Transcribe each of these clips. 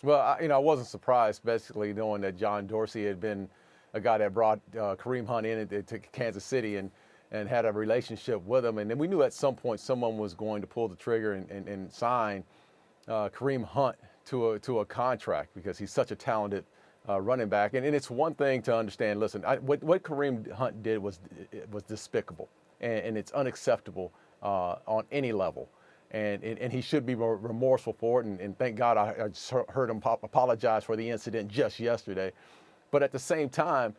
Well, I wasn't surprised, basically, knowing that John Dorsey had been a guy that brought Kareem Hunt in to Kansas City and had a relationship with him. And then we knew at some point someone was going to pull the trigger and sign Kareem Hunt to a contract because he's such a talented running back. And it's one thing to understand, listen, what Kareem Hunt did was despicable, and it's unacceptable on any level. And he should be more remorseful for it. And thank God I just heard him apologize for the incident just yesterday. But at the same time,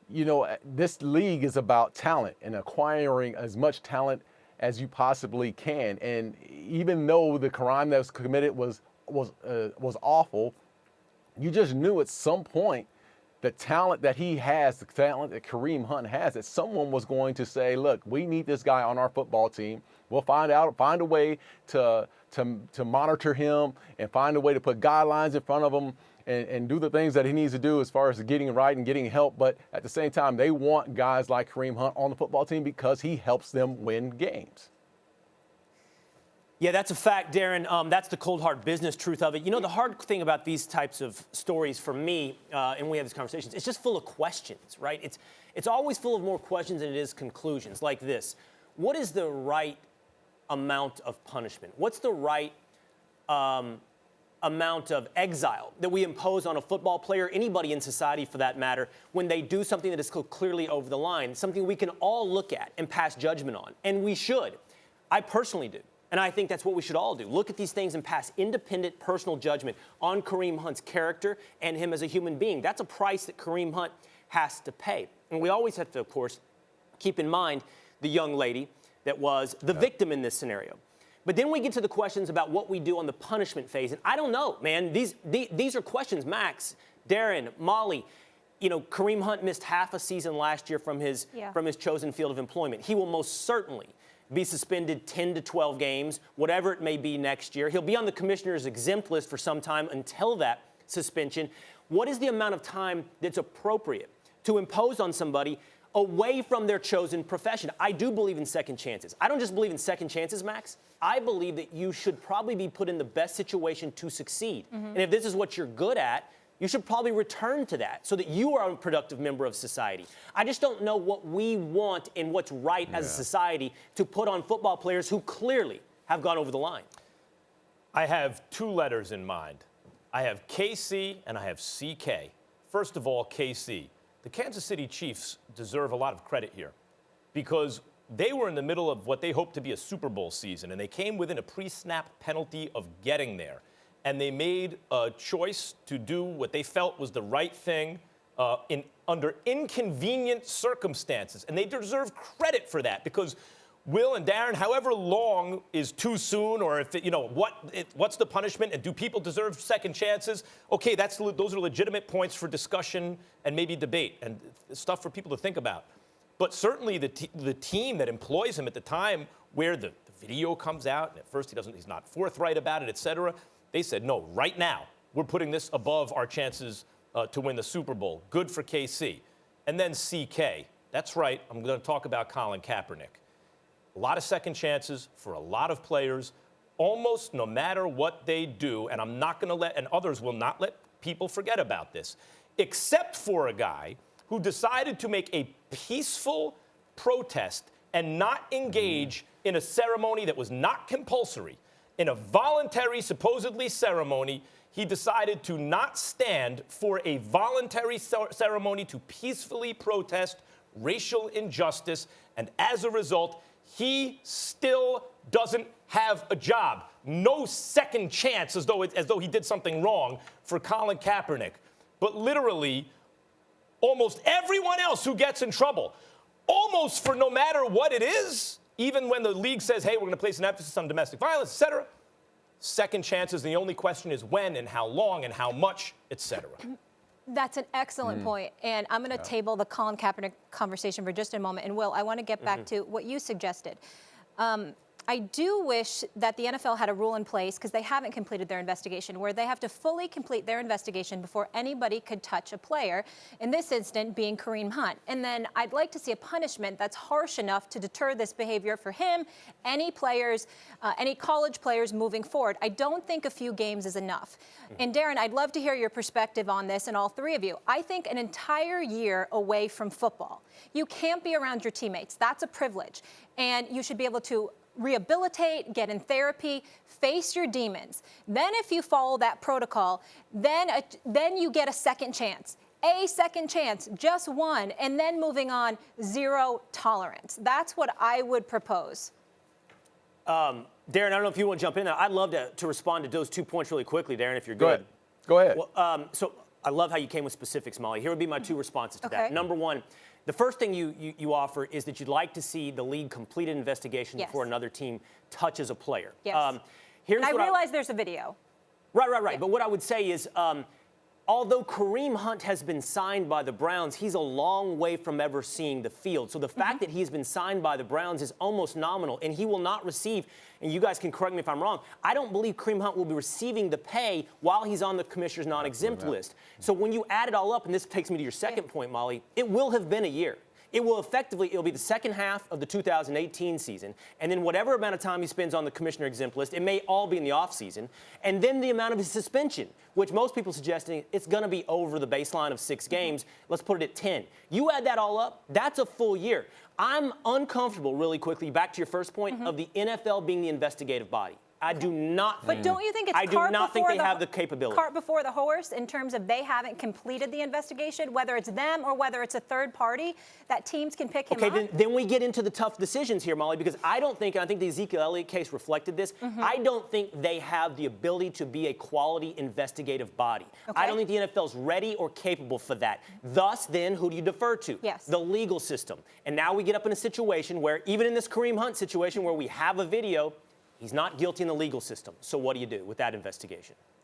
this league is about talent and acquiring as much talent as you possibly can. And even though the crime that was committed was awful, you just knew at some point the talent that he has, the talent that Kareem Hunt has, that someone was going to say, look, we need this guy on our football team. We'll find a way to monitor him and find a way to put guidelines in front of him and do the things that he needs to do as far as getting right and getting help. But at the same time, they want guys like Kareem Hunt on the football team because he helps them win games. Yeah, that's a fact, Darren. That's the cold, hard business truth of it. The hard thing about these types of stories for me, and we have these conversations, it's just full of questions, right? It's always full of more questions than it is conclusions, like this. What is the right amount of punishment? What's the right amount of exile that we impose on a football player, anybody in society for that matter, when they do something that is clearly over the line, something we can all look at and pass judgment on? And we should. I personally do. And I think that's what we should all do. Look at these things and pass independent personal judgment on Kareem Hunt's character and him as a human being. That's a price that Kareem Hunt has to pay. And we always have to, of course, keep in mind the young lady that was the victim in this scenario. But then we get to the questions about what we do on the punishment phase. And I don't know, man. These are questions, Max, Darren, Molly. Kareem Hunt missed half a season last year from his chosen field of employment. He will most certainly be suspended 10 to 12 games, whatever it may be next year. He'll be on the commissioner's exempt list for some time until that suspension. What is the amount of time that's appropriate to impose on somebody away from their chosen profession? I do believe in second chances. I don't just believe in second chances, Max. I believe that you should probably be put in the best situation to succeed. Mm-hmm. And if this is what you're good at, you should probably return to that so that you are a productive member of society. I just don't know what we want and what's right as a society to put on football players who clearly have gone over the line. I have two letters in mind. I have KC and I have CK. First of all, KC. The Kansas City Chiefs deserve a lot of credit here because they were in the middle of what they hoped to be a Super Bowl season, and they came within a pre-snap penalty of getting there. And they made a choice to do what they felt was the right thing under inconvenient circumstances. And they deserve credit for that because Will and Darren, however long is too soon, or if what's the punishment, and do people deserve second chances? Okay, those are legitimate points for discussion and maybe debate and stuff for people to think about. But certainly the team that employs him at the time, where the video comes out, and at first he's not forthright about it, et cetera. They said, no, right now, we're putting this above our chances to win the Super Bowl. Good for KC. And then CK. That's right, I'm going to talk about Colin Kaepernick. A lot of second chances for a lot of players, almost no matter what they do, and I'm not going to and others will not let people forget about this, except for a guy who decided to make a peaceful protest and not engage in a ceremony that was not compulsory. In a voluntary, supposedly, ceremony, he decided to not stand for a voluntary ceremony to peacefully protest racial injustice, and as a result, he still doesn't have a job. No second chance as though he did something wrong for Colin Kaepernick. But literally, almost everyone else who gets in trouble, almost for no matter what it is, even when the league says, hey, we're going to place an emphasis on domestic violence, et cetera, second chances, the only question is when and how long and how much, et cetera. That's an excellent point. And I'm going to table the Colin Kaepernick conversation for just a moment. And Will, I want to get back to what you suggested. I do wish that the NFL had a rule in place, because they haven't completed their investigation, where they have to fully complete their investigation before anybody could touch a player, in this instance being Kareem Hunt. And then I'd like to see a punishment that's harsh enough to deter this behavior for him, any players, any college players moving forward. I don't think a few games is enough. And Darren, I'd love to hear your perspective on this, and all three of you. I think an entire year away from football, you can't be around your teammates. That's a privilege. And you should be able to rehabilitate, get in therapy, face your demons. Then if you follow that protocol, then you get a second chance. A second chance, just one, and then moving on, zero tolerance. That's what I would propose. Darren, I don't know if you want to jump in there. I'd love to respond to those 2 points really quickly, Darren, if you're good. Go ahead. Well, so I love how you came with specifics, Molly. Here would be my 2 responses to that. Okay. Number one, the first thing you offer is that you'd like to see the league complete an investigation Yes. before another team touches a player. Yes. Here's And what I realize there's a video. Right. Yeah. But what I would say is, although Kareem Hunt has been signed by the Browns, he's a long way from ever seeing the field. So the fact that he's been signed by the Browns is almost nominal, and he will not receive, and you guys can correct me if I'm wrong, I don't believe Kareem Hunt will be receiving the pay while he's on the commissioner's non-exempt list. So when you add it all up, and this takes me to your second point, Molly, it will have been a year. It'll be the second half of the 2018 season, and then whatever amount of time he spends on the commissioner exempt list, it may all be in the offseason, and then the amount of his suspension, which most people are suggesting it's going to be over the baseline of 6 games. Let's put it at 10. You add that all up, that's a full year. I'm uncomfortable, really quickly, back to your first point, of the NFL being the investigative body. I do not think. But don't you think it's I do not think they have the capability. Cart before the horse, in terms of they haven't completed the investigation, whether it's them or whether it's a third party, that teams can pick him up? Okay, then we get into the tough decisions here, Molly, because I don't think, and I think the Ezekiel Elliott case reflected this, I don't think they have the ability to be a quality investigative body. Okay. I don't think the NFL's ready or capable for that. Thus, then, who do you defer to? Yes. The legal system. And now we get up in a situation where, even in this Kareem Hunt situation where we have a video, he's not guilty in the legal system. So what do you do with that investigation?